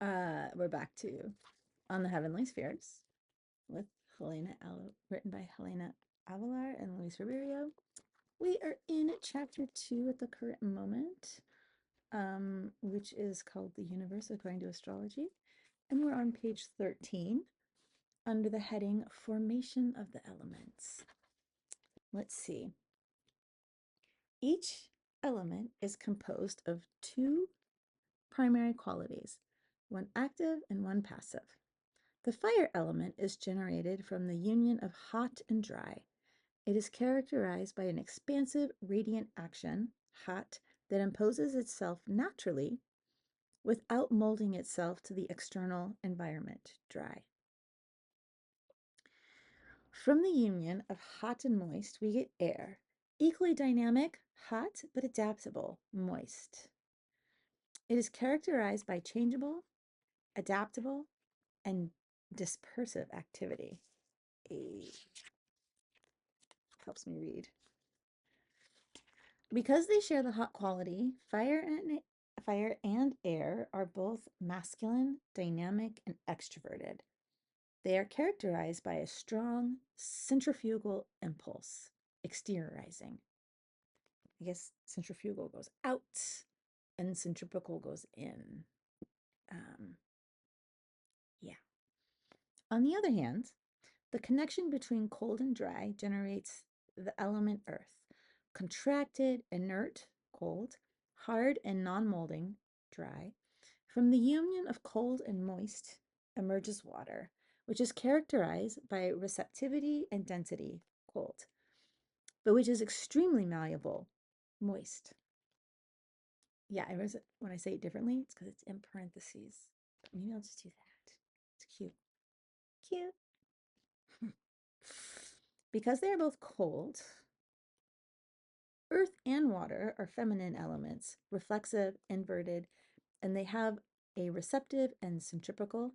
We're back to On the Heavenly Spheres with written by Helena Avalar and Luis Ribeiro. We are in chapter 2 at the current moment, which is called The Universe According to Astrology. And we're on page 13 under the heading Formation of the Elements. Let's see. Each element is composed of two primary qualities, one active and one passive. The fire element is generated from the union of hot and dry. It is characterized by an expansive, radiant action, hot, that imposes itself naturally without molding itself to the external environment, dry. From the union of hot and moist, we get air, equally dynamic, hot, but adaptable, moist. It is characterized by changeable, adaptable, and dispersive activity. Helps me read. Because they share the hot quality, fire and air are both masculine, dynamic, and extroverted. They are characterized by a strong centrifugal impulse, exteriorizing. I guess centrifugal goes out and centripetal goes in. Yeah. On the other hand, the connection between cold and dry generates the element earth. Contracted, inert, cold, hard and non-molding, dry. From the union of cold and moist emerges water, which is characterized by receptivity and density, cold, but which is extremely malleable, moist. Yeah, when I say it differently, it's because it's in parentheses. Maybe I'll just do that. It's cute. Cute. Because they are both cold, earth and water are feminine elements, reflexive, inverted, and they have a receptive and centripetal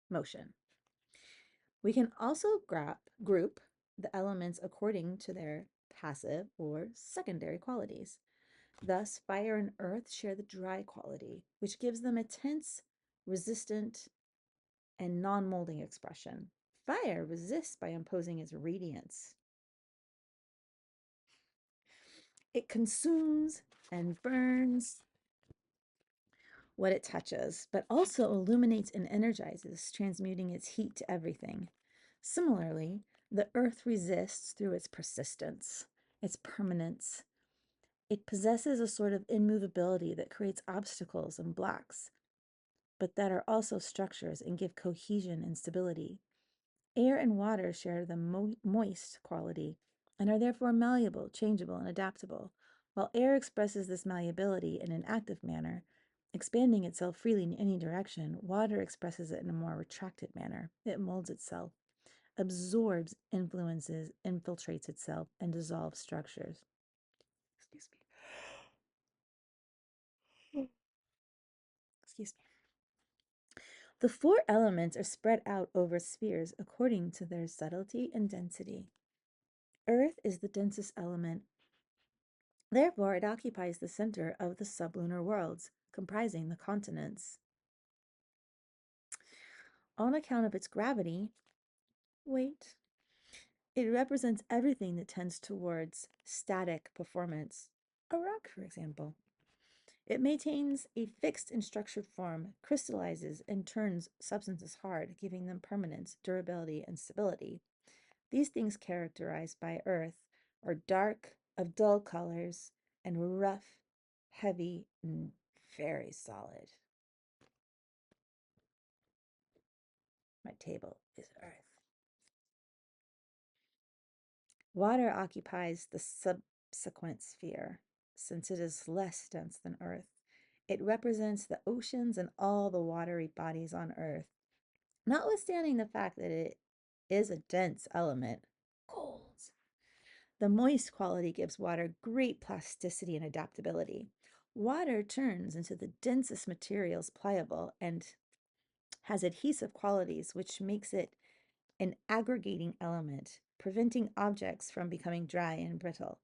motion. We can also group the elements according to their passive or secondary qualities. Thus, fire and earth share the dry quality, which gives them a tense, resistant, and non-molding expression. Fire resists by imposing its radiance. It consumes and burns what it touches, but also illuminates and energizes, transmuting its heat to everything. Similarly, the earth resists through its persistence, its permanence. It possesses a sort of immovability that creates obstacles and blocks, but that are also structures and give cohesion and stability. Air and water share the moist quality and are therefore malleable, changeable, and adaptable. While air expresses this malleability in an active manner, expanding itself freely in any direction, water expresses it in a more retracted manner. It molds itself, absorbs influences, infiltrates itself, and dissolves structures. Excuse me. Excuse me. The four elements are spread out over spheres according to their subtlety and density. Earth is the densest element. Therefore, it occupies the center of the sublunar worlds, comprising the continents. On account of its gravity, weight, it represents everything that tends towards static performance. A rock, for example. It maintains a fixed and structured form, crystallizes, and turns substances hard, giving them permanence, durability, and stability. These things characterized by Earth are dark, of dull colors, and rough, heavy, and very solid. My table is Earth. Water occupies the subsequent sphere, since it is less dense than Earth. It represents the oceans and all the watery bodies on Earth, notwithstanding the fact that it is a dense element. Cold. The moist quality gives water great plasticity and adaptability. Water turns into the densest materials pliable and has adhesive qualities, which makes it an aggregating element, preventing objects from becoming dry and brittle.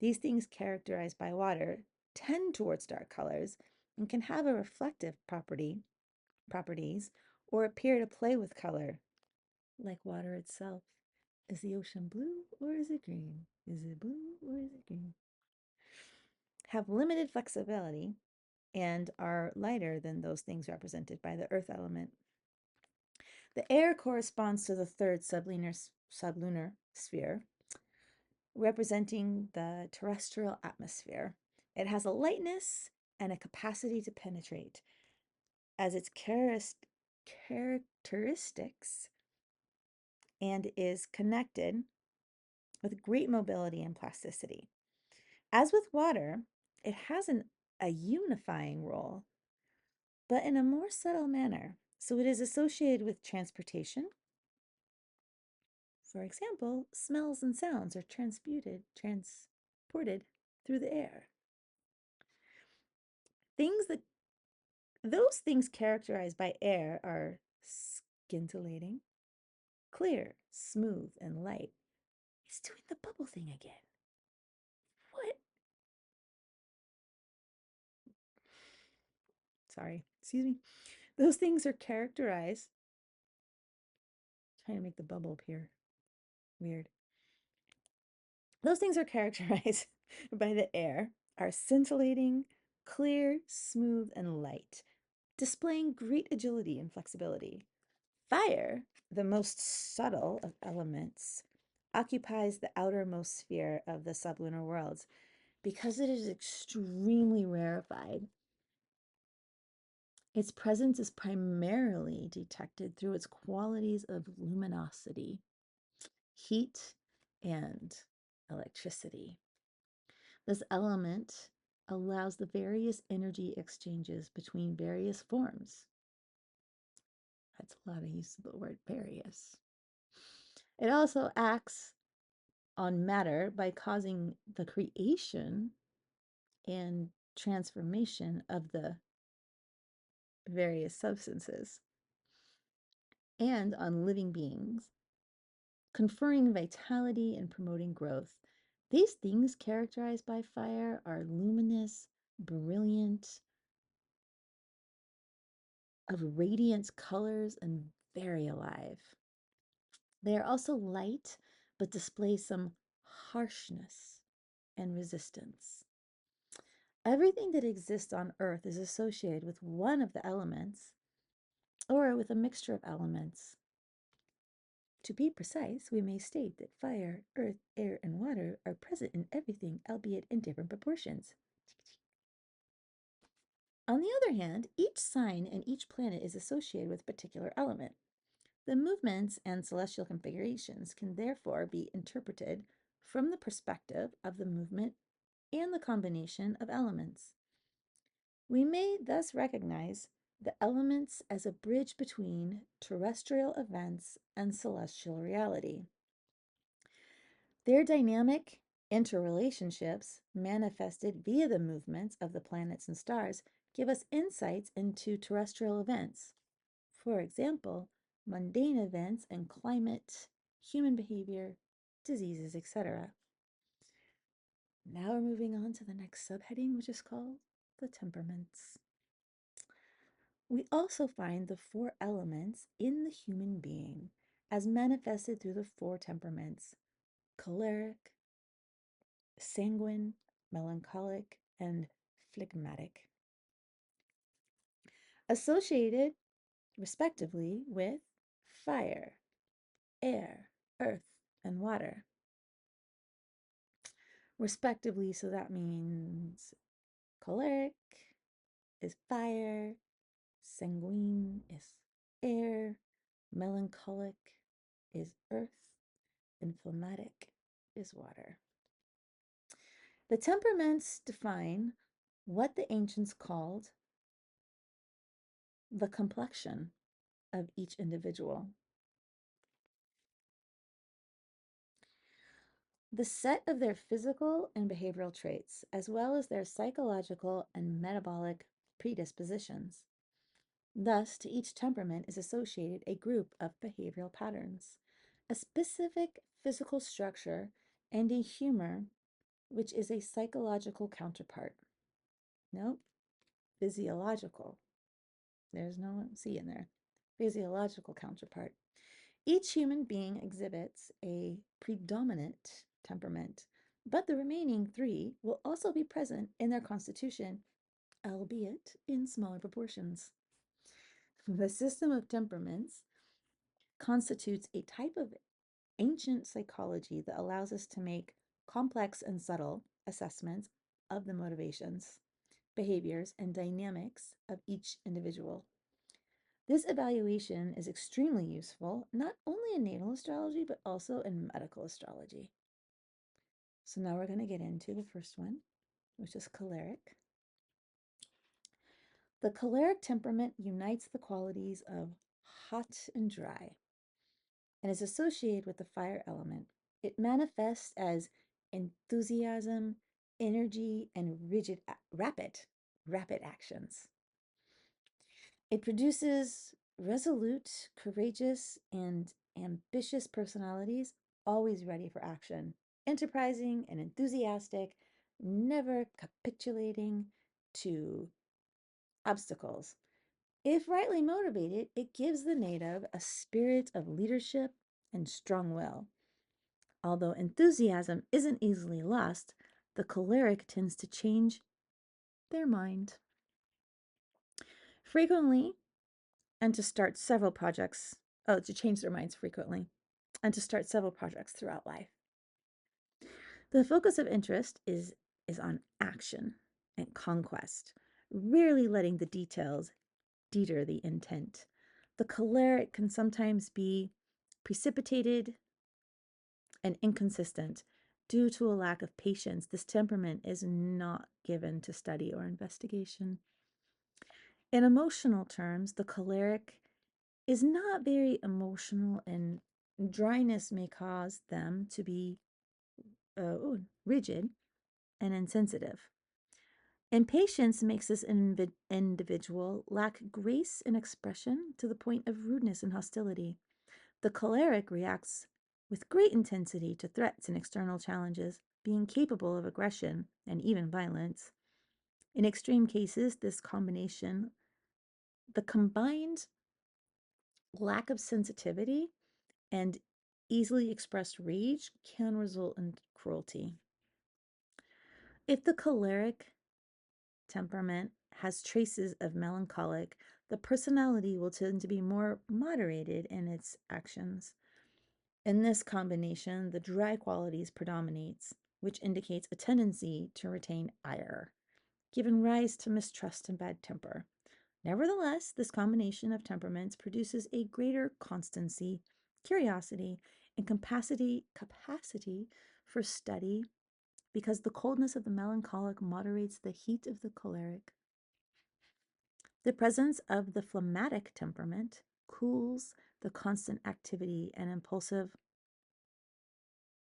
These things characterized by water tend towards dark colors, and can have a reflective properties or appear to play with color, like water itself. Is the ocean blue or is it green? Is it blue or is it green? Have limited flexibility and are lighter than those things represented by the earth element. The air corresponds to the third sublunar sphere, representing the terrestrial atmosphere. It has a lightness and a capacity to penetrate as its characteristics and is connected with great mobility and plasticity. As with water, it has a unifying role, but in a more subtle manner. So it is associated with transportation. For example, smells and sounds are transported through the air. Those things characterized by air are scintillating, clear, smooth, and light. It's doing the bubble thing again. What? Sorry, excuse me. Those things are characterized. Trying to make the bubble appear weird. Those things are characterized by the air, are scintillating, clear, smooth, and light, displaying great agility and flexibility. Fire, the most subtle of elements, occupies the outermost sphere of the sublunar worlds because it is extremely rarefied. Its presence is primarily detected through its qualities of luminosity, heat, and electricity. This element allows the various energy exchanges between various forms. That's a lot of use of the word various. It also acts on matter by causing the creation and transformation of the various substances, and on living beings, conferring vitality and promoting growth. These things characterized by fire are luminous, brilliant, of radiant colors, and very alive. They are also light, but display some harshness and resistance. Everything that exists on Earth is associated with one of the elements or with a mixture of elements. To be precise, we may state that fire, earth, air, and water are present in everything, albeit in different proportions. On the other hand, each sign and each planet is associated with a particular element. The movements and celestial configurations can therefore be interpreted from the perspective of the movement and the combination of elements. We may thus recognize the elements as a bridge between terrestrial events and celestial reality. Their dynamic interrelationships, manifested via the movements of the planets and stars, give us insights into terrestrial events. For example, mundane events and climate, human behavior, diseases, etc. Now we're moving on to the next subheading, which is called the temperaments. We also find the four elements in the human being as manifested through the four temperaments: choleric, sanguine, melancholic, and phlegmatic, associated respectively with fire, air, earth, and water, respectively. So that means choleric is fire, sanguine is air, melancholic is earth, and phlegmatic is water. The temperaments define what the ancients called the complexion of each individual. The set of their physical and behavioral traits, as well as their psychological and metabolic predispositions. Thus, to each temperament is associated a group of behavioral patterns, a specific physical structure, and a humor, which is a psychological counterpart. Nope, physiological. There's no C in there. Physiological counterpart. Each human being exhibits a predominant temperament, but the remaining three will also be present in their constitution, albeit in smaller proportions. The system of temperaments constitutes a type of ancient psychology that allows us to make complex and subtle assessments of the motivations, behaviors, and dynamics of each individual. This evaluation is extremely useful, not only in natal astrology, but also in medical astrology. So now we're going to get into the first one, which is choleric. The choleric temperament unites the qualities of hot and dry and is associated with the fire element. It manifests as enthusiasm, energy, and rapid actions. It produces resolute, courageous, and ambitious personalities, always ready for action, enterprising and enthusiastic, never capitulating to obstacles. If rightly motivated, it gives the native a spirit of leadership and strong will. Although enthusiasm isn't easily lost, the choleric tends to change their mind frequently and to start several projects. Oh, to change their minds frequently and to start several projects throughout life. The focus of interest is on action and conquest, rarely letting the details deter the intent. The choleric can sometimes be precipitated and inconsistent due to a lack of patience. This temperament is not given to study or investigation. In emotional terms, the choleric is not very emotional, and dryness may cause them to be rigid and insensitive. Impatience makes this individual lack grace in expression to the point of rudeness and hostility. The choleric reacts with great intensity to threats and external challenges, being capable of aggression and even violence. In extreme cases, the combined lack of sensitivity and easily expressed rage can result in cruelty. If the choleric temperament has traces of melancholic, the personality will tend to be more moderated in its actions. In this combination, the dry qualities predominates, which indicates a tendency to retain ire, giving rise to mistrust and bad temper. Nevertheless, this combination of temperaments produces a greater constancy, curiosity, and capacity for study, because the coldness of the melancholic moderates the heat of the choleric. The presence of the phlegmatic temperament cools the constant activity and impulsive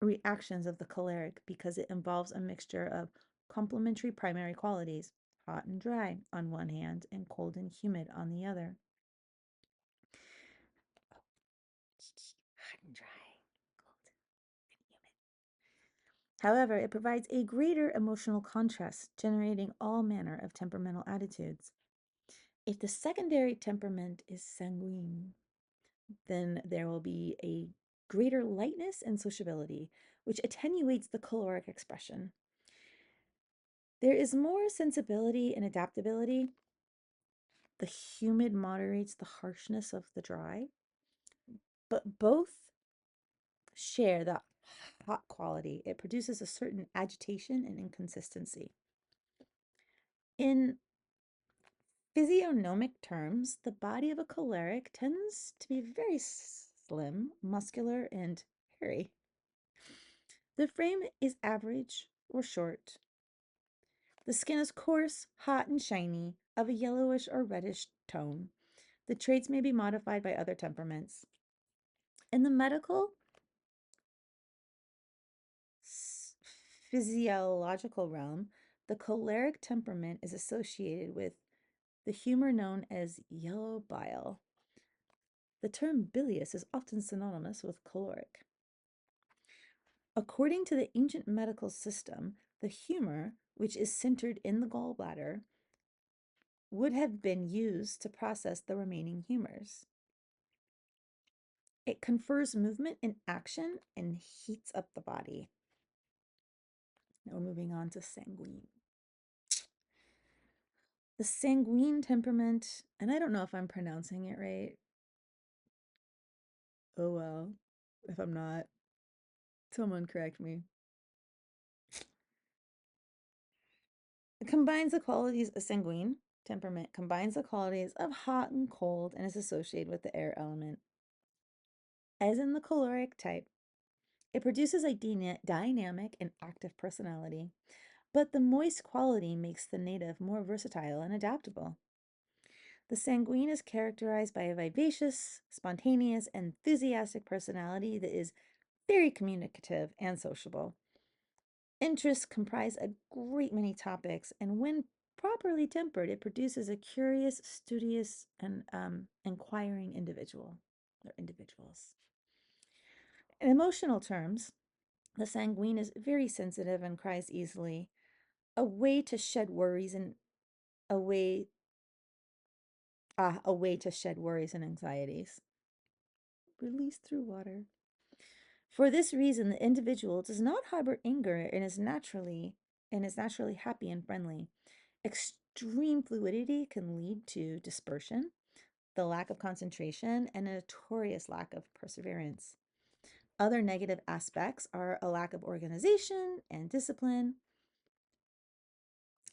reactions of the choleric, because it involves a mixture of complementary primary qualities, hot and dry on one hand and cold and humid on the other. Hot and dry, cold and humid. However, it provides a greater emotional contrast, generating all manner of temperamental attitudes. If the secondary temperament is sanguine, then there will be a greater lightness and sociability, which attenuates the caloric expression. There is more sensibility and adaptability. The humid moderates the harshness of the dry, but both share the hot quality. It produces a certain agitation and inconsistency. In physiognomic terms, the body of a choleric tends to be very slim, muscular, and hairy. The frame is average or short. The skin is coarse, hot, and shiny, of a yellowish or reddish tone. The traits may be modified by other temperaments. In the medical physiological realm, the choleric temperament is associated with the humor known as yellow bile. The term bilious is often synonymous with choleric. According to the ancient medical system, the humor, which is centered in the gallbladder, would have been used to process the remaining humors. It confers movement and action and heats up the body. Now we're moving on to sanguine. The sanguine temperament, and I don't know if I'm pronouncing it right. Oh well, if I'm not, someone correct me. It combines the qualities of sanguine temperament, combines the qualities of hot and cold, and is associated with the air element. As in the choleric type, it produces a dynamic and active personality, but the moist quality makes the native more versatile and adaptable. The sanguine is characterized by a vivacious, spontaneous, enthusiastic personality that is very communicative and sociable. Interests comprise a great many topics, and when properly tempered, it produces a curious, studious, and inquiring individual or individuals. In emotional terms, the sanguine is very sensitive and cries easily, a way to shed worries and a way to shed worries and anxieties. Released through water. For this reason, the individual does not harbor anger and is naturally happy and friendly. Extreme fluidity can lead to dispersion, the lack of concentration, and a notorious lack of perseverance. Other negative aspects are a lack of organization and discipline.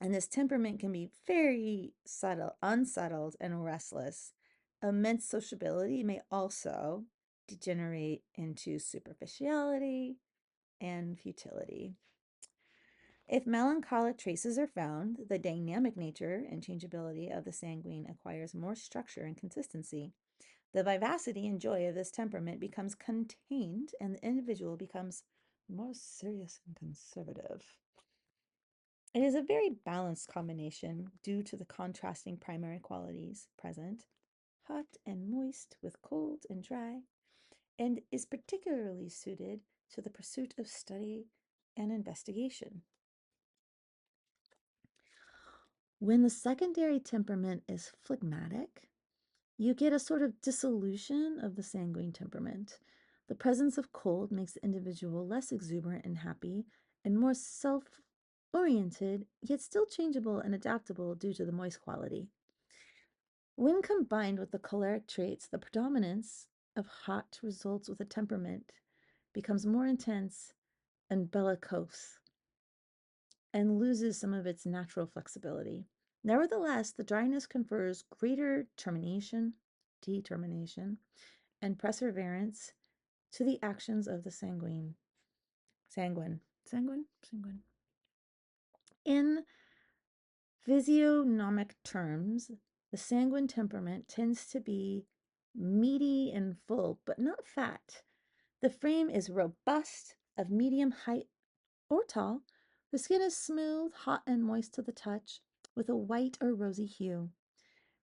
And this temperament can be very subtle, unsettled, and restless. Immense sociability may also degenerate into superficiality and futility. If melancholic traces are found, the dynamic nature and changeability of the sanguine acquires more structure and consistency. The vivacity and joy of this temperament becomes contained, and the individual becomes more serious and conservative. It is a very balanced combination due to the contrasting primary qualities present, hot and moist with cold and dry, and is particularly suited to the pursuit of study and investigation. When the secondary temperament is phlegmatic, you get a sort of dissolution of the sanguine temperament. The presence of cold makes the individual less exuberant and happy and more self oriented, yet still changeable and adaptable due to the moist quality. When combined with the choleric traits, the predominance of hot results with a temperament becomes more intense and bellicose and loses some of its natural flexibility. Nevertheless, the dryness confers greater determination, and perseverance to the actions of the sanguine. Sanguine. In physiognomic terms, the sanguine temperament tends to be meaty and full, but not fat. The frame is robust, of medium height or tall. The skin is smooth, hot, and moist to the touch, with a white or rosy hue.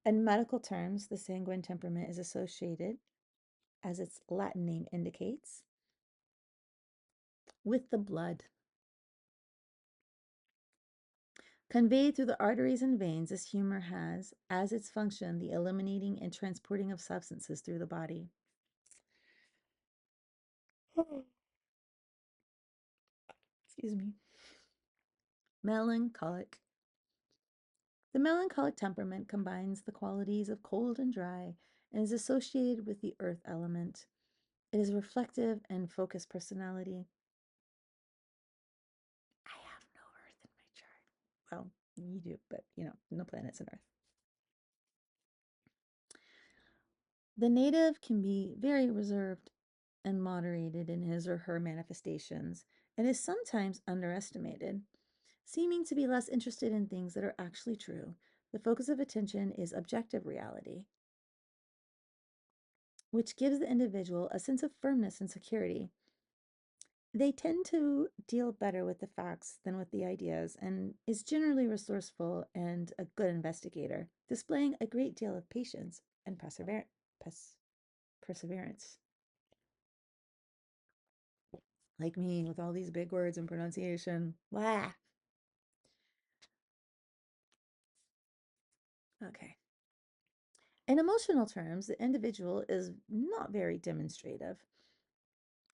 In medical terms, the sanguine temperament is associated, as its Latin name indicates, with the blood. Conveyed through the arteries and veins, this humor has as its function the eliminating and transporting of substances through the body. Excuse me. Melancholic. The melancholic temperament combines the qualities of cold and dry and is associated with the earth element. It is reflective and focused personality. I have no earth in my chart. Well, you do, but no planets in earth. The native can be very reserved and moderated in his or her manifestations and is sometimes underestimated, seeming to be less interested in things that are actually true. The focus of attention is objective reality, which gives the individual a sense of firmness and security. They tend to deal better with the facts than with the ideas and is generally resourceful and a good investigator, displaying a great deal of patience and perseverance. Like me with all these big words and pronunciation. Blah. Okay. In emotional terms, the individual is not very demonstrative,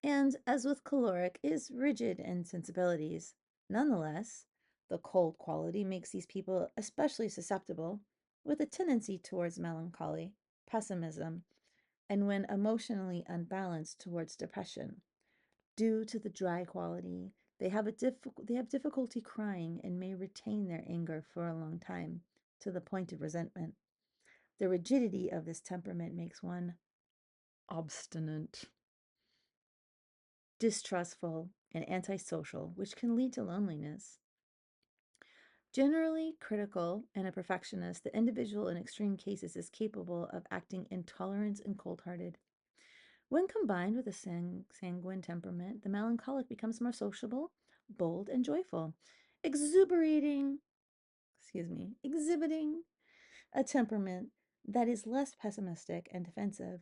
and as with caloric, is rigid in sensibilities. Nonetheless, the cold quality makes these people especially susceptible, with a tendency towards melancholy, pessimism, and when emotionally unbalanced towards depression. Due to the dry quality, they have difficulty crying and may retain their anger for a long time, to the point of resentment. The rigidity of this temperament makes one obstinate, distrustful, and antisocial, which can lead to loneliness. Generally critical and a perfectionist, the individual in extreme cases is capable of acting intolerant and cold hearted. When combined with a sanguine temperament, the melancholic becomes more sociable, bold, and joyful, exuberating, exhibiting a temperament that is less pessimistic and defensive.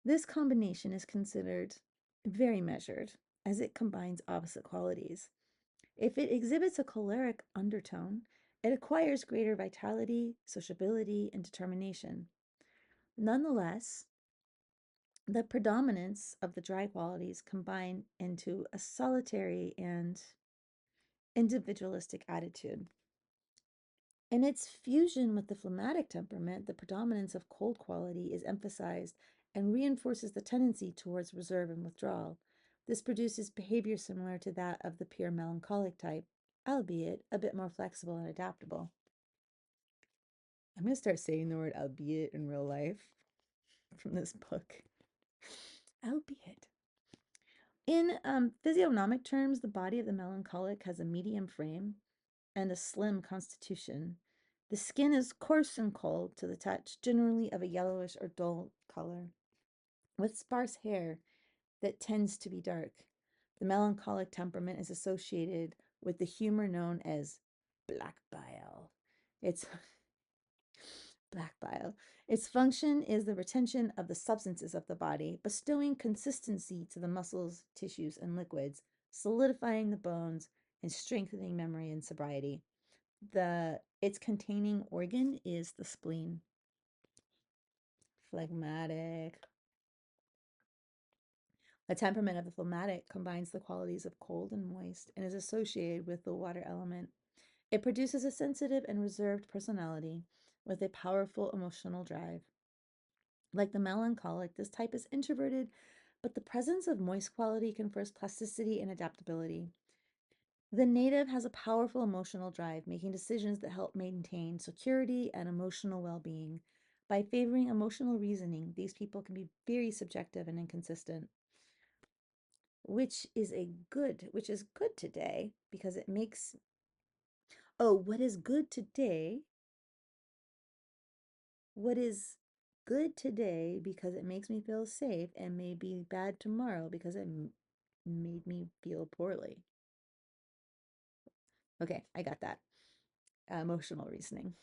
This combination is considered very measured as it combines opposite qualities. If it exhibits a choleric undertone, it acquires greater vitality, sociability, and determination. Nonetheless, the predominance of the dry qualities combine into a solitary and individualistic attitude. In its fusion with the phlegmatic temperament, the predominance of cold quality is emphasized and reinforces the tendency towards reserve and withdrawal. This produces behavior similar to that of the pure melancholic type, albeit a bit more flexible and adaptable. I'm going to start saying the word albeit in real life from this book. Albeit. In physiognomic terms, the body of the melancholic has a medium frame and a slim constitution. The skin is coarse and cold to the touch, generally of a yellowish or dull color, with sparse hair that tends to be dark. The melancholic temperament is associated with the humor known as black bile. It's black bile. Its function is the retention of the substances of the body, bestowing consistency to the muscles, tissues, and liquids, solidifying the bones, and strengthening memory and sobriety. Its containing organ is the spleen. Phlegmatic. The temperament of the phlegmatic combines the qualities of cold and moist and is associated with the water element. It produces a sensitive and reserved personality with a powerful emotional drive. Like the melancholic, this type is introverted, but the presence of moist quality confers plasticity and adaptability. The native has a powerful emotional drive, making decisions that help maintain security and emotional well being. By favoring emotional reasoning, these people can be very subjective and inconsistent, which is good today because it makes, oh, what is good today because it makes me feel safe and may be bad tomorrow because it made me feel poorly. Okay, I got that. Emotional reasoning.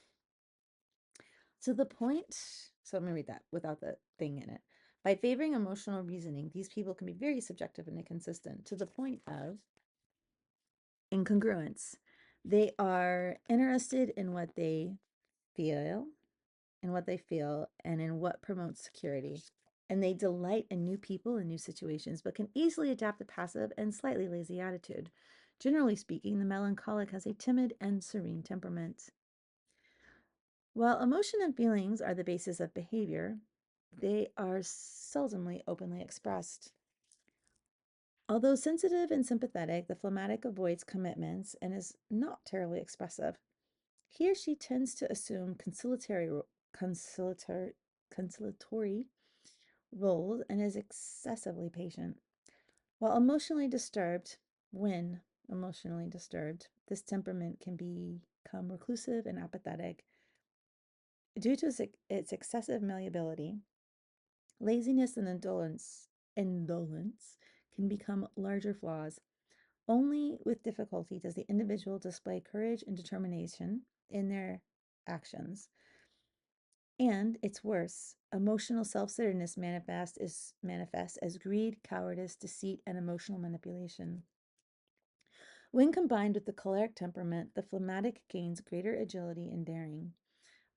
To the point, so I'm going to read that without the thing in it. By favoring emotional reasoning, these people can be very subjective and inconsistent to the point of incongruence. They are interested in what they feel, and in what promotes security. And they delight in new people and new situations, but can easily adapt a passive and slightly lazy attitude. Generally speaking, the melancholic has a timid and serene temperament. While emotion and feelings are the basis of behavior, they are seldomly openly expressed. Although sensitive and sympathetic, the phlegmatic avoids commitments and is not terribly expressive. He or she tends to assume conciliatory roles and is excessively patient. While when emotionally disturbed, this temperament can become reclusive and apathetic. Due to its excessive malleability, laziness and indolence can become larger flaws. Only with difficulty does the individual display courage and determination in their actions. And it's worse. Emotional self-centeredness manifests as greed, cowardice, deceit, and emotional manipulation. When combined with the choleric temperament, the phlegmatic gains greater agility and daring.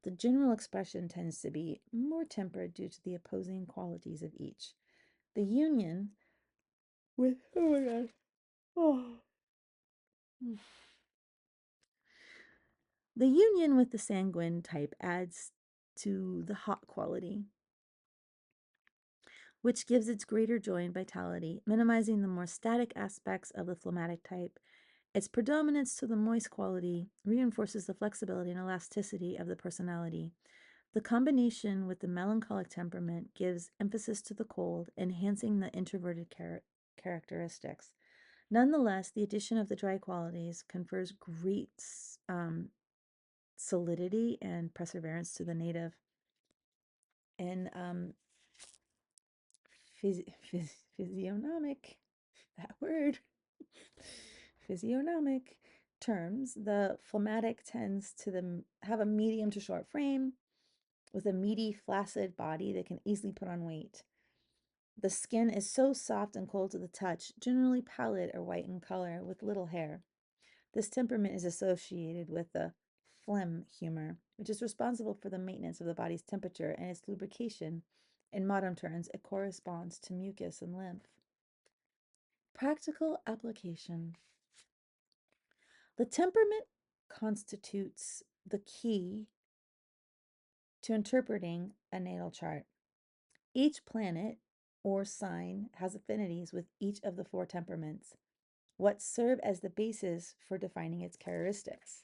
The general expression tends to be more tempered due to the opposing qualities of each. The union with oh my god. Oh. The union with the sanguine type adds to the hot quality, which gives its greater joy and vitality, minimizing the more static aspects of the phlegmatic type. Its predominance to the moist quality reinforces the flexibility and elasticity of the personality. The combination with the melancholic temperament gives emphasis to the cold, enhancing the introverted characteristics. Nonetheless, the addition of the dry qualities confers great solidity and perseverance to the native. And physiognomic, that word, physiognomic terms, the phlegmatic tends to have a medium to short frame with a meaty, flaccid body that can easily put on weight. The skin is so soft and cold to the touch, generally pallid or white in color, with little hair. This temperament is associated with the phlegm humor, which is responsible for the maintenance of the body's temperature and its lubrication. In modern terms, it corresponds to mucus and lymph. Practical application. The temperament constitutes the key to interpreting a natal chart. Each planet or sign has affinities with each of the four temperaments, what serve as the basis for defining its characteristics.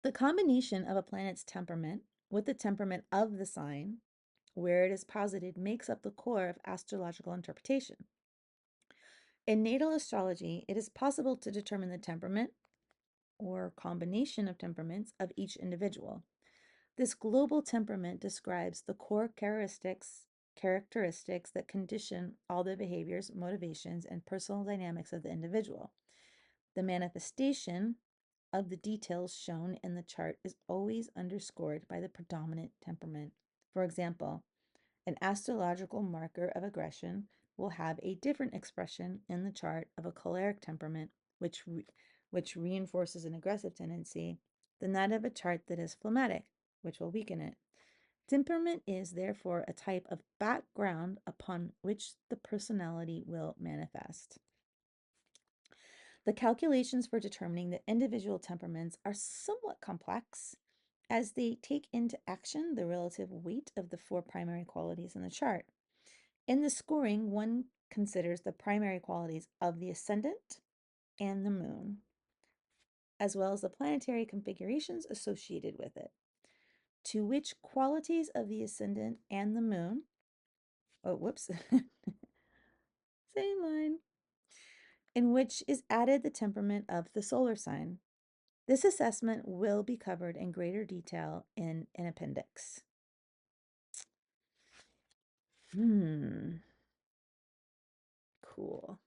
The combination of a planet's temperament with the temperament of the sign where it is posited makes up the core of astrological interpretation. In natal astrology, it is possible to determine the temperament or combination of temperaments of each individual. This global temperament describes the core characteristics that condition all the behaviors, motivations, and personal dynamics of the individual. The manifestation of the details shown in the chart is always underscored by the predominant temperament. For example, an astrological marker of aggression will have a different expression in the chart of a choleric temperament, which reinforces an aggressive tendency, than that of a chart that is phlegmatic, which will weaken it. Temperament is therefore a type of background upon which the personality will manifest. The calculations for determining the individual temperaments are somewhat complex, as they take into action the relative weight of the four primary qualities in the chart. In the scoring, one considers the primary qualities of the ascendant and the moon, as well as the planetary configurations associated with it, to which qualities of the ascendant and the moon, same line, in which is added the temperament of the solar sign. This assessment will be covered in greater detail in an appendix. Cool.